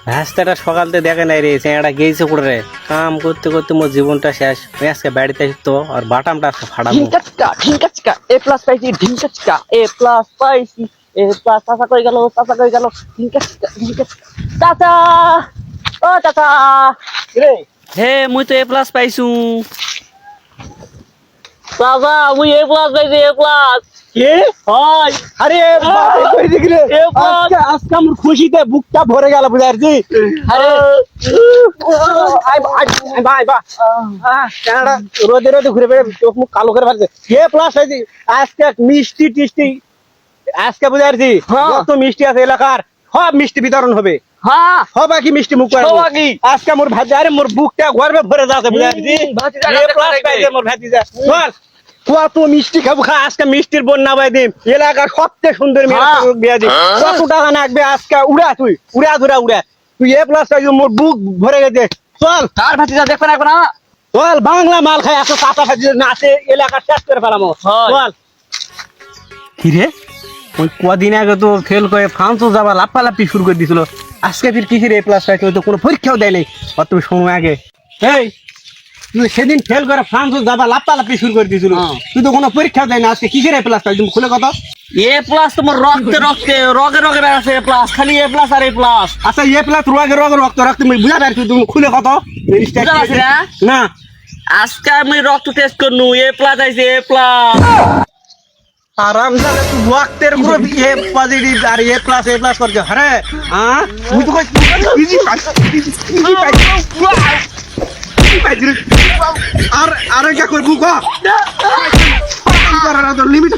রাস্তাটা সকালতে দেখে নাই রে চেঁড়া গেছে করে রে কাম করতে করতে মোর জীবনটা শেষ আমি আজকে বাড়িতে তো আর বাটামটা আজকে ফাড়াবো ঢিঙ্কাচকা এ প্লাস পাইছি ঢিঙ্কাচকা এ প্লাস পাইছি এ প্লাস চাচা কই গেল ঢিঙ্কাচকা চাচা ও চাচা রে হে মুই তো এ প্লাস পাইছু। চাচা মুই এ প্লাস পাইছি এ প্লাস কি হয় আরে বাবা কই দিক রে এ প্লাস আজকে আমার খুশিতে বুকটা ভরে গেল বুঝারছি আরে আই ভাই বা কানাডা রোদে রোদে ঘুরে বেড়ে চোখ মুখ কালো করে ফেলছে কে প্লাস হয়েছি আজকে মিষ্টি টিষ্টি আজকে বুঝারছি হ্যাঁ। যত মিষ্টি আছে এলাকার সব মিষ্টি বিতরণ হবে হ্যাঁ সবাই মিষ্টি মুখ করে সবাই কি? আজকে মোর ভাতি আরে মোর বুকটা গর্বে ভরে যাচ্ছে বুঝারছি ভাতিজা এ রাতে প্লাস খাইবে। পাইছে মোর ভাতিজা চল কত মিষ্টি খাবো খা আজকে মিষ্টির বন্যা বাই দিন এলাকার সবচেয়ে সুন্দর মেয়ে হ্যাঁ। বিয়া দিন কত টাকা লাগবে আজকে উড়া তুই উড়া তুই এ প্লাস পাইছিস মোর বুক ভরে গেছে চল কার ভাতিজা দেখবেন এখন না চল বাংলা মাল খাই এত চাপা খাচ্ছিস নাচে এলাকা শেষ করে ফেলামো হয়। চল কিরে ওই কদিন আগে তো ফেল করে ফ্রান্সও যাবা লাপালাপি শুরু করে দিছিল আজকে ফির কিসের এ প্লাস পাইছে ওই তো কোনো পরীক্ষাও দেয় নাই অত সময় আগে এই তুই সেদিন ফেল করে ফ্রান্স যাবা লাপালাপি শুরু করে দিছিল হ্যাঁ। তুই তো কোনো পরীক্ষাও দেয় না আজকে কিসের এ প্লাস পাই তুমি খুলে কথা এ প্লাস তোমার রক্তে রগে বেড়াচ্ছে এ প্লাস খালি এ প্লাস আর এ প্লাস আচ্ছা এ প্লাস রক্ত রক্ত তুমি বুঝা পারছি তুমি খুলে কথা বুঝা পারছি না? না আজকে আমি রক্ত টেস্ট করনু এ প্লাস আইছে এ প্লাস আরাম জানে তুই রক্তের পুরো এ পজিটিভ আর এ প্লাস করছে হরে হ্যাঁ তুই তো কই ইজি পাই আর আর কি করবো ক করার তো লিমিট